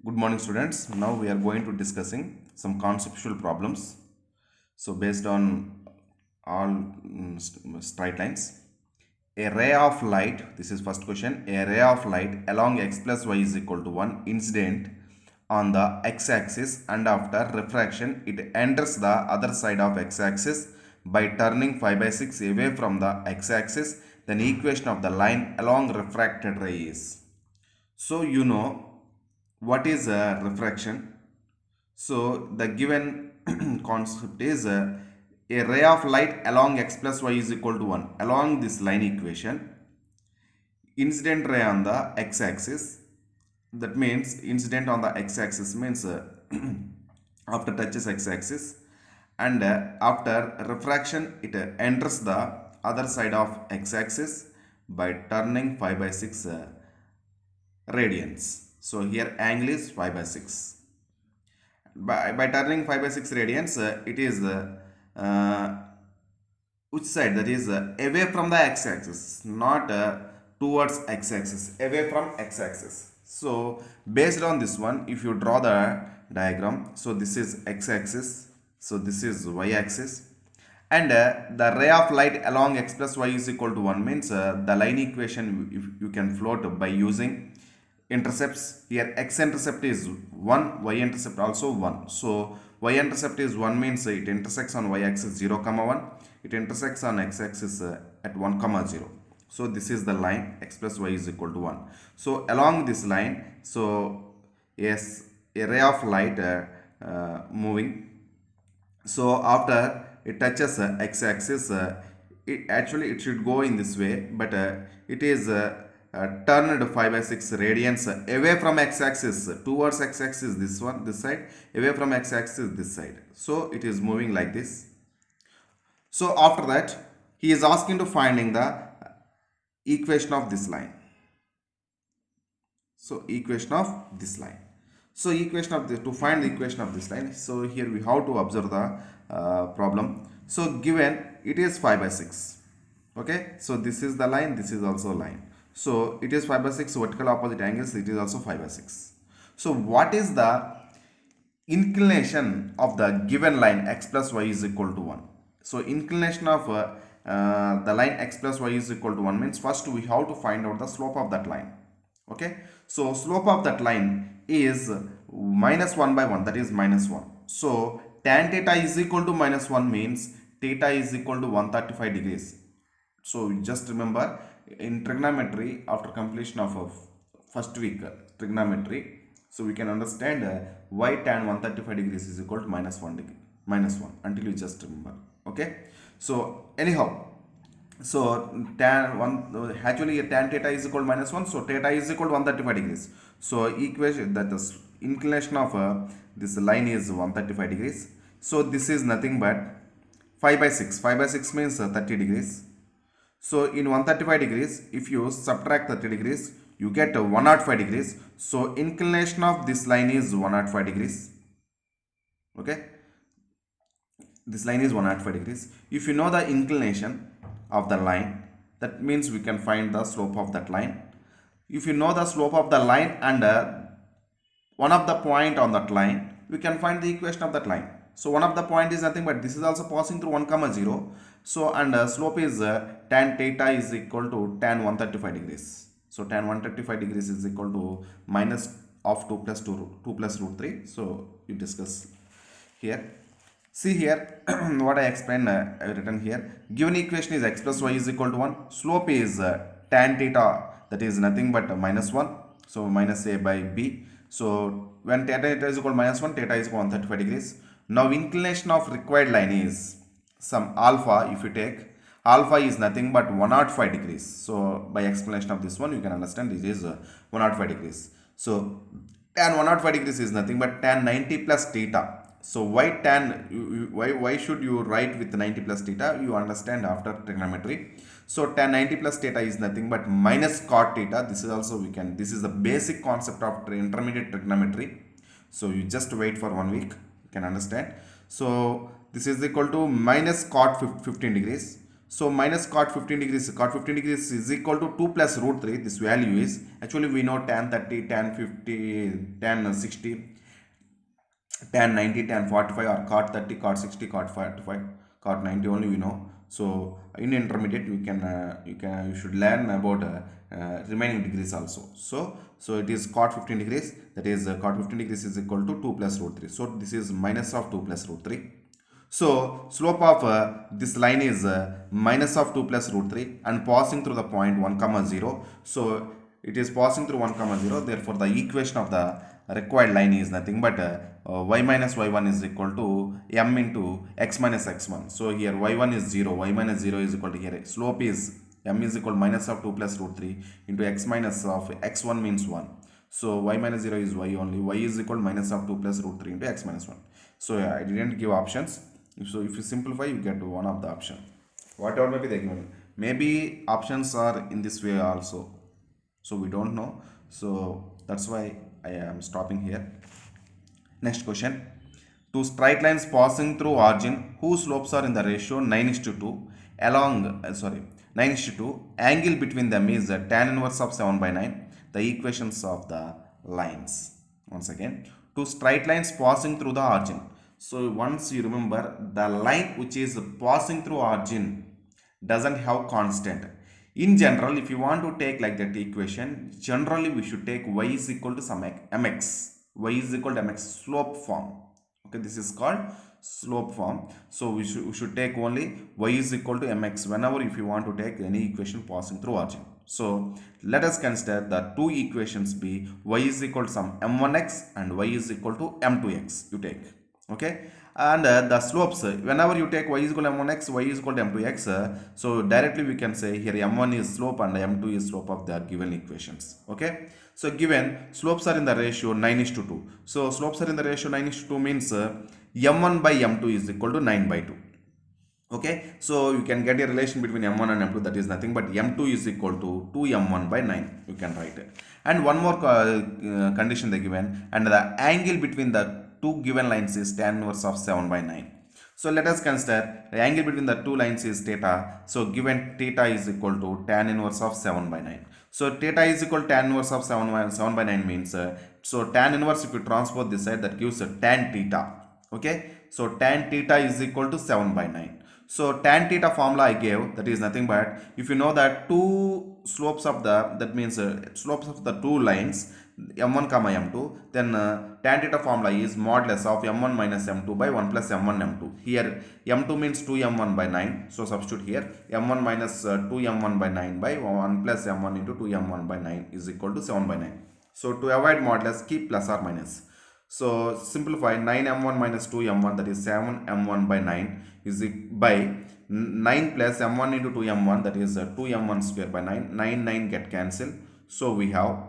Good morning, students. Now we are going to discussing some conceptual problems. So based on all straight lines, a ray of light. This is first question. A ray of light along x plus y is equal to 1 incident on the x-axis, and after refraction it enters the other side of x-axis by turning 5 by 6 away from the x-axis. Then equation of the line along refracted ray is. So you know what is refraction. So the given concept is a ray of light along x plus y is equal to 1. Along this line equation, incident ray on the x-axis, that means incident on the x-axis means after touches x-axis, and after refraction it enters the other side of x-axis by turning 5 by 6 radians. So here angle is 5 by 6. By turning 5 by 6 radians, it is uh, which side, that is away from the x-axis, not towards x-axis, away from x-axis. So based on this one, if you draw the diagram, so this is x-axis, so this is y-axis, and the ray of light along x plus y is equal to 1 means the line equation you can float by using intercepts. Here x intercept is 1, y intercept also 1. So y intercept is 1 means it intersects on y axis 0 comma 1, it intersects on x axis at 1 comma 0. So this is the line x plus y is equal to 1. So along this line, so yes, a ray of light moving. So after it touches x-axis, it should go in this way, but it is turned 5 by 6 radians away from x-axis towards x-axis, this side, away from x-axis this side. So it is moving like this. So after that, he is asking to finding the equation of this line. So equation of this line. So equation of this, to find the equation of this line, so here we have to observe the problem. So given it is 5 by 6. Okay, so this is the line, this is also line. So it is 5 by 6 vertical opposite angles, it is also 5 by 6. So what is the inclination of the given line x plus y is equal to 1? So inclination of the line x plus y is equal to 1 means first we have to find out the slope of that line. Okay, so slope of that line is minus 1 by 1, that is minus 1. So tan theta is equal to minus 1 means theta is equal to 135 degrees. So just remember, in trigonometry, after completion of first week trigonometry, so we can understand why tan 135 degrees is equal to minus 1 degree, minus 1, until you just remember. Okay, so anyhow, so tan 1 actually tan theta is equal to minus 1, so theta is equal to 135 degrees. So equation, that is inclination of this line is 135 degrees. So this is nothing but 5 by 6. 5 by 6 means 30 degrees. So in 135 degrees, if you subtract 30 degrees, you get 105 degrees. So inclination of this line is 105 degrees. Okay, this line is 105 degrees. If you know the inclination of the line, that means we can find the slope of that line. If you know the slope of the line and one of the point on that line, we can find the equation of that line. So one of the point is nothing but this is also passing through 1 comma 0. So and slope is tan theta is equal to tan 135 degrees. So tan 135 degrees is equal to minus of 2 plus 2 plus root 3. So you discuss here. See here what I explained, I have written here. Given equation is x plus y is equal to 1. Slope is tan theta, that is nothing but minus 1. So minus a by b. So when theta is equal to minus 1, theta is equal to 135 degrees. Now inclination of required line is some alpha. If you take alpha is nothing but 105 degrees. So by explanation of this one, you can understand it is 105 degrees. So tan 105 degrees is nothing but tan 90 plus theta. So why tan, why should you write with 90 plus theta? You understand after trigonometry. So tan 90 plus theta is nothing but minus cot theta. This is also we can, this is the basic concept of intermediate trigonometry. So you just wait for 1 week, you can understand. So this is equal to minus cot 15 degrees. So minus cot 15 degrees is equal to 2 plus root 3. This value is, actually we know tan 30, tan 50, tan 60, tan 90, tan 45, or cot 30, cot 60, cot 45, cot 90 only we know. So in intermediate you should learn about remaining degrees also. So it is cot 15 degrees, that is cot 15 degrees is equal to 2 plus root 3. So this is minus of 2 plus root 3. So slope of this line is minus of 2 plus root 3 and passing through the point 1 comma 0. So it is passing through 1 comma 0. Therefore the equation of the required line is nothing but y minus y1 is equal to m into x minus x1. So here y1 is 0, y minus 0 is equal to, here slope is m is equal to minus of 2 plus root 3 into x minus of x1 means 1. So y minus 0 is y only, y is equal to minus of 2 plus root 3 into x minus 1. So I didn't give options. So if you simplify, you get one of the option. Whatever may be the given. Maybe options are in this way also. So we don't know. So that's why I am stopping here. Next question. Two straight lines passing through origin whose slopes are in the ratio 9:2 along 9:2, angle between them is tan inverse of 7 by 9. The equations of the lines. Once again, two straight lines passing through the origin. So once you remember, the line which is passing through origin doesn't have constant. In general, if you want to take like that equation, generally we should take y is equal to some mx. Y is equal to mx, slope form. Okay, this is called slope form. So we should take only y is equal to mx whenever if you want to take any equation passing through origin. So let us consider the two equations be y is equal to some m1x and y is equal to m2x. You take. Okay, and the slopes, whenever you take y is equal to m1x, y is equal to m2x, so directly we can say here m1 is slope and m2 is slope of the given equations. Okay, so given slopes are in the ratio 9:2. So slopes are in the ratio 9:2 means m1 by m2 is equal to 9 by 2. Okay, so you can get a relation between m1 and m2, that is nothing but m2 is equal to 2m1 by 9. You can write it. And one more condition they given, and the angle between the two given lines is tan inverse of 7 by 9. So let us consider the angle between the two lines is theta. So given theta is equal to tan inverse of 7 by 9. So theta is equal to tan inverse of 7 by 9 means, so tan inverse if you transpose this side, that gives tan theta. Okay, so tan theta is equal to 7 by 9. So tan theta formula I gave, that is nothing but, if you know that two slopes of the, that means slopes of the two lines m1 comma m2, then tan theta formula is modulus of m1 minus m2 by 1 plus m1 m2. Here m2 means 2m1 by 9, so substitute here m1 minus 2m1 by 9 by 1 plus m1 into 2m1 by 9 is equal to 7 by 9. So to avoid modulus, keep plus or minus. So simplify 9m1 minus 2m1, that is 7m1 by 9 is by 9 plus m1 into 2m1, that is 2m1 square by 9. 9 get cancelled. So we have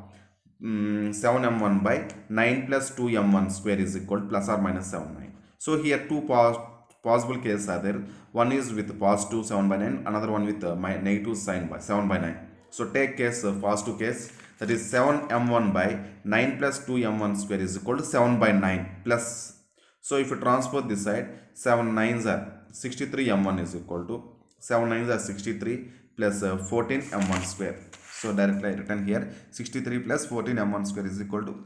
7m1 by 9 plus 2m1 square is equal to plus or minus 7 9. So here two possible cases are there. One is with positive 7 by 9, another one with negative sign by 7 by 9. So take case positive case, that is 7m1 by 9 plus 2m1 square is equal to 7 by 9 plus. So if you transpose this side, 7 9s are 63m1 is equal to 7 9s are 63 plus 14m1 square. So directly I written here 63 plus 14m1 square is equal to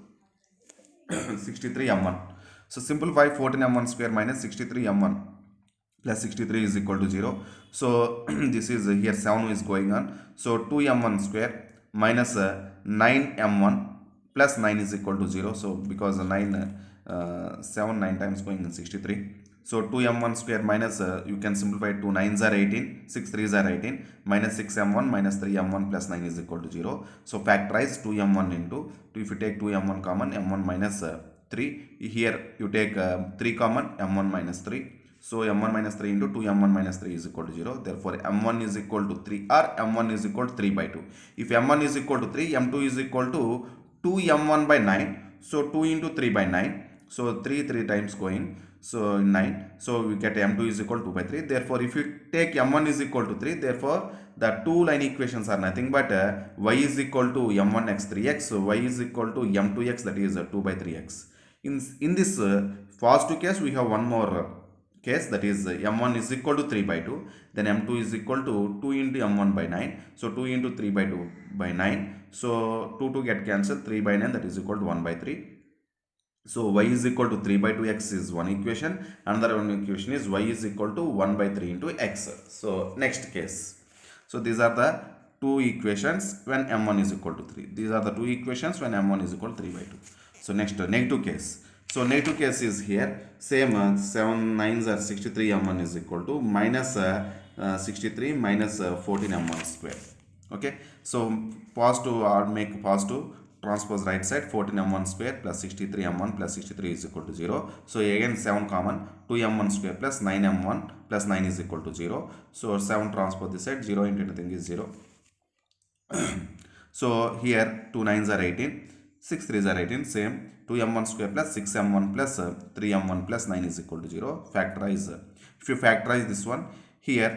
63m1. So simplify 14m1 square minus 63m1 plus 63 is equal to 0. So this is here 7 is going on. So 2m1 square minus 9m1 plus 9 is equal to 0. So because 7 9 times going in 63. So 2m1 square minus, you can simplify 2 9s are 18, 6 3s are 18, minus 6m1 minus 3m1 plus 9 is equal to 0. So factorize 2m1 into, if you take 2m1 common, m1 minus 3, here you take 3 common, m1 minus 3. So m1 minus 3 into 2m1 minus 3 is equal to 0. Therefore m1 is equal to 3 or m1 is equal to 3 by 2. If m1 is equal to 3, m2 is equal to 2m1 by 9. So 2 into 3 by 9. So 3 times going. So 9. So we get m2 is equal to 2 by 3. Therefore if you take m1 is equal to 3, therefore the two line equations are nothing but y is equal to m1x 3x. So y is equal to m2x, that is 2 by 3x. In this positive case, we have one more case, that is m1 is equal to 3 by 2, then m2 is equal to 2 into m1 by 9. So 2 into 3 by 2 by 9. So 2 get cancelled, 3 by 9, that is equal to 1 by 3. So y is equal to 3 by 2x is one equation. Another one equation is y is equal to 1 by 3 into x. So next case. So these are the two equations when m1 is equal to 3. These are the two equations when m1 is equal to 3 by 2. So next negative case. So negative case is here. Same 7 9s are 63, m1 is equal to minus 63 minus 14 m1 square. Okay. So positive or make positive, transpose right side, 14 m1 square plus 63 m1 plus 63 is equal to 0. So again 7 common, 2 m1 square plus 9 m1 plus 9 is equal to 0. So 7 transpose this side, 0 into anything is 0. So here 2 9s are 18, 6 3s are 18, same 2 m1 square plus 6 m1 plus 3 m1 plus 9 is equal to 0. Factorize. If you factorize this one here,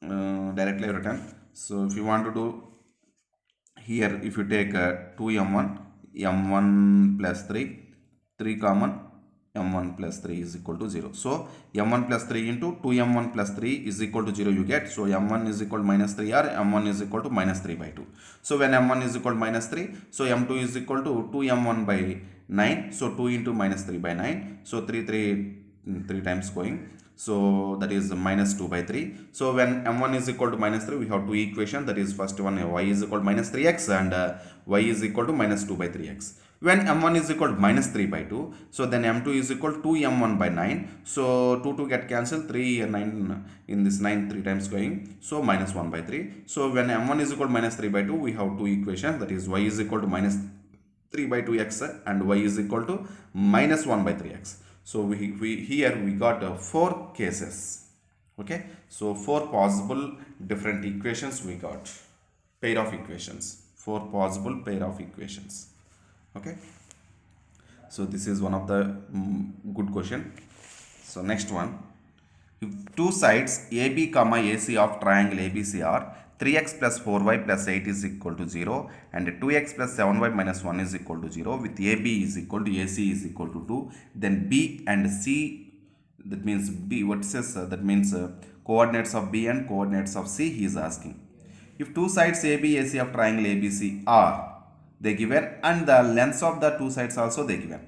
directly written. So if you want to do here, if you take 2 m1 m1 plus 3, 3 common, m1 plus 3 is equal to 0. So m1 plus 3 into 2 m1 plus 3 is equal to 0 you get. So m1 is equal to minus 3 or m1 is equal to minus 3 by 2. So when m1 is equal to minus 3, so m2 is equal to 2 m1 by 9. So 2 into minus 3 by 9. So 3 times going. So that is minus 2 by 3. So when m1 is equal to minus 3, we have two equations. That is first one, y is equal to minus 3x and y is equal to minus 2 by 3x. When m1 is equal to minus 3 by 2, so then m2 is equal to 2 m1 by 9. So 2 get cancelled, 3 9 in this 9 3 times going. So minus 1 by 3. So when m1 is equal to minus 3 by 2, we have two equations. That is y is equal to minus 3 by 2x and y is equal to minus 1 by 3x. So here we got 4 cases. Okay. So 4 possible different equations we got. Pair of equations. 4 possible pair of equations. Okay. So this is one of the good question. So next one. If two sides AB comma AC of triangle ABC are 3x plus 4y plus 8 is equal to 0 and 2x plus 7y minus 1 is equal to 0 with AB is equal to AC is equal to 2, then B and C, that means B, what says that means coordinates of B and coordinates of C he is asking. If two sides AB AC of triangle ABC are they given and the lengths of the two sides also they given.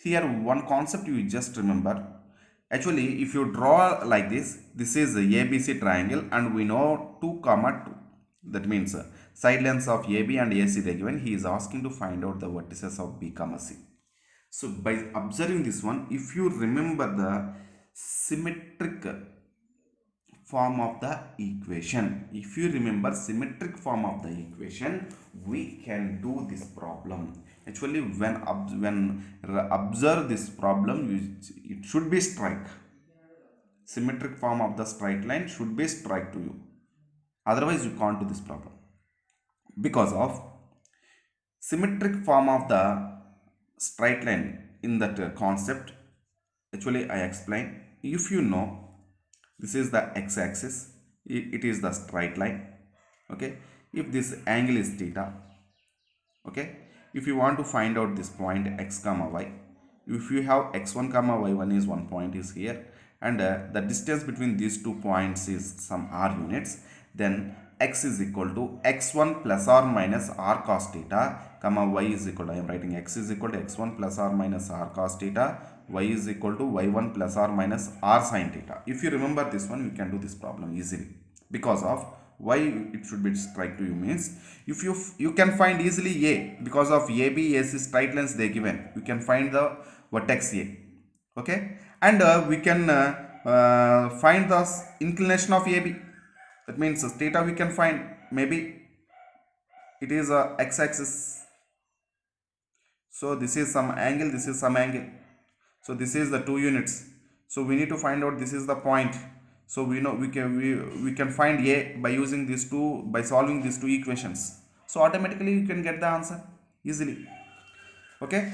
Here one concept you just remember. Actually, if you draw like this, this is a ABC triangle and we know 2 comma 2. That means side lengths of AB and AC they given. He is asking to find out the vertices of B comma C. So by observing this one, if you remember the symmetric form of the equation, if you remember symmetric form of the equation, we can do this problem. Actually, when observe this problem, it should be strike. Symmetric form of the straight line should be strike to you. Otherwise, you can't do this problem. Because of symmetric form of the straight line in that concept, actually I explain. If you know, this is the x-axis, it is the straight line. Okay. If this angle is theta, okay, if you want to find out this point x comma y, if you have x1 comma y1 is one point is here and the distance between these 2 points is some r units, then x is equal to x1 plus or minus r cos theta comma y is equal to, I am writing x is equal to x1 plus or minus r cos theta, y is equal to y1 plus or minus r sin theta. If you remember this one, you can do this problem easily. Because of why it should be strike to you means, if you can find easily A, because of AB AC straight lines they given, you can find the vertex A. Okay. And we can find the inclination of AB. That means theta we can find, maybe it is a x-axis. So this is some angle, this is some angle. So this is the 2 units. So we need to find out this is the point. So we know we can find A by using these two, by solving these two equations. So automatically you can get the answer easily. Okay.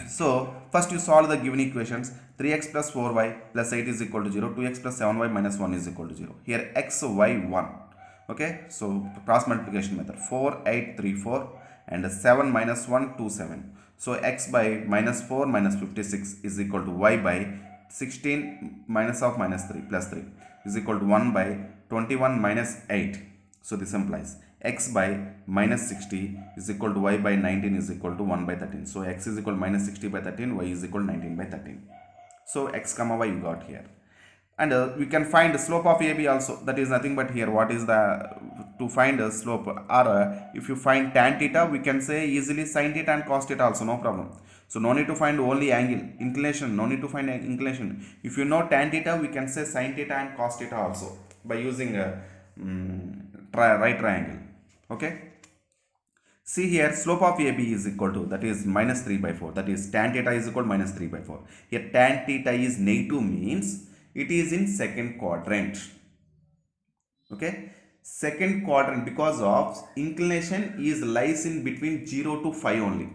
So first you solve the given equations. 3x plus 4y plus 8 is equal to 0. 2x plus 7y minus 1 is equal to 0. Here x, y, 1. Okay. So cross multiplication method. 4, 8, 3, 4 and 7 minus 1, 2, 7. So x by minus 4 minus 56 is equal to y by 16 minus of minus 3 plus 3 is equal to 1 by 21 minus 8. So this implies x by minus 60 is equal to y by 19 is equal to 1 by 13. So x is equal to minus 60 by 13, y is equal to 19 by 13. So x comma y you got here. And we can find the slope of AB also. That is nothing but here what is the, to find a slope, or if you find tan theta, we can say easily sin theta and cos theta also, no problem. So no need to find only angle, inclination, no need to find inclination. If you know tan theta, we can say sin theta and cos theta also by using a right triangle. Okay. See here, slope of AB is equal to, that is minus 3 by 4. That is tan theta is equal to minus 3 by 4. Here tan theta is negative means it is in second quadrant. Okay. Second quadrant, because of inclination is lies in between 0 to 5 only.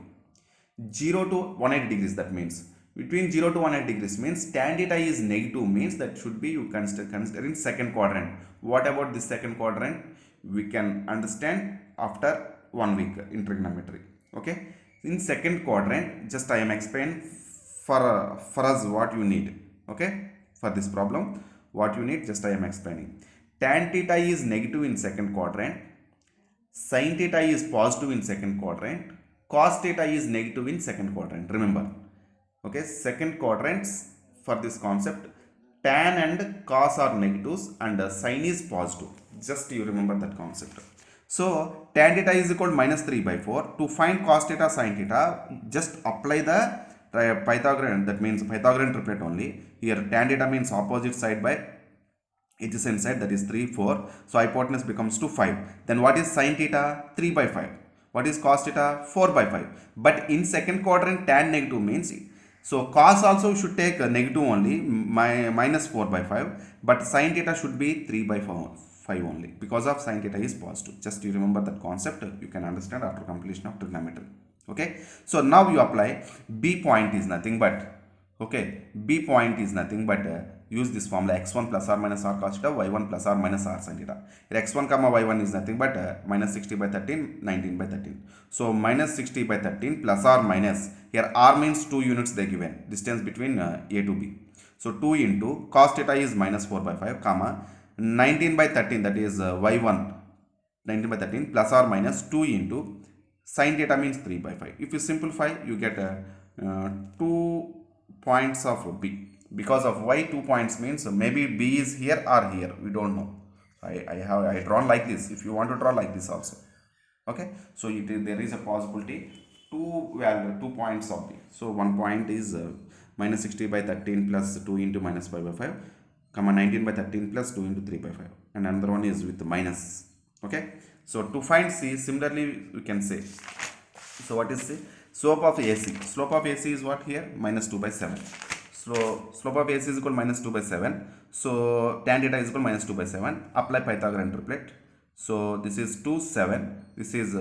0 to 180 degrees, that means. Between 0 to 180 degrees means tan theta is negative means that should be you consider in second quadrant. What about this second quadrant? We can understand after 1 week in trigonometry. Okay. In second quadrant, just I am explaining for us what you need. Okay. For this problem, what you need, just I am explaining. Tan theta is negative in second quadrant. Sin theta is positive in second quadrant. Cos theta is negative in second quadrant. Remember. Okay, second quadrants for this concept, tan and cos are negatives and sin is positive. Just you remember that concept. So tan theta is equal to minus 3 by 4. To find cos theta, sin theta, just apply the Pythagorean, that means Pythagorean triplet only. Here tan theta means opposite side by adjacent side, that is 3, 4. So hypotenuse becomes to 5. Then what is sin theta? 3 by 5. What is cos theta? 4 by 5. But in second quadrant, tan negative means, so cos also should take a negative only, minus 4 by 5. But sin theta should be 3 by 5 only, because of sin theta is positive. Just you remember that concept, you can understand after completion of trigonometry. Okay. So now you apply B point is nothing but, okay, B point is nothing but use this formula x1 plus or minus r cos theta, y1 plus or minus r sin theta. Here x1 comma y1 is nothing but minus 60 by 13, 19 by 13. So minus 60 by 13 plus or minus, here r means 2 units they given, distance between A to B. So 2 into cos theta is minus 4 by 5, comma 19 by 13, that is y1, 19 by 13 plus or minus 2 into sin theta means 3 by 5. If you simplify, you get 2 points of B. Because of y, 2 points means maybe B is here or here, we don't know. I drawn like this. If you want to draw like this also, okay. So there is a possibility 2 points of B. So one point is minus 60 by 13 plus 2 into minus 5 by 5, comma 19 by 13 plus 2 into 3 by 5, and another one is with minus. Okay. So to find C, similarly we can say, so what is C? Slope of AC. Slope of AC is what here? Minus 2 by 7. So slope of AC is equal to minus 2 by 7. So tan theta is equal to minus 2 by 7. Apply Pythagorean triplet. So this is 2, 7. This is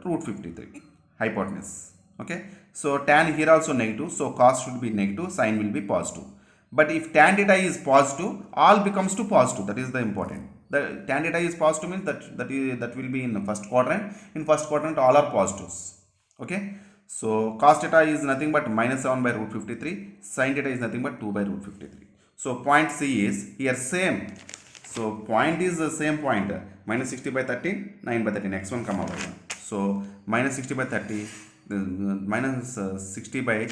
root 53. Hypotenuse. Okay. So tan here also negative. So cos should be negative. Sin will be positive. But if tan theta is positive, all becomes to positive. That is the important. The tan theta is positive means that will be in the first quadrant. In first quadrant, all are positives. Okay. So cos theta is nothing but minus 7 by root 53. Sin theta is nothing but 2 by root 53. So point C is here same. So point is the same point. Minus 60 by 13, 9 by 13, x1 comma y1. So minus 60 by 30, minus 60 by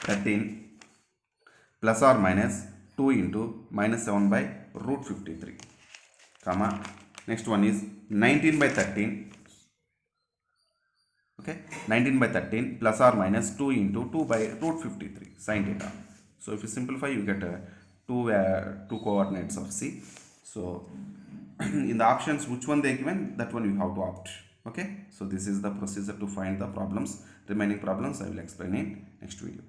13 plus or minus 2 into minus 7 by root 53, comma, next one is 19 by 13, okay, 19 by 13 plus or minus 2 into 2 by root 53 sin theta. So if you simplify, you get two coordinates of C. So in the options, which one they given, that one you have to opt. Okay. So this is the procedure to find the problems. Remaining problems I will explain in next video.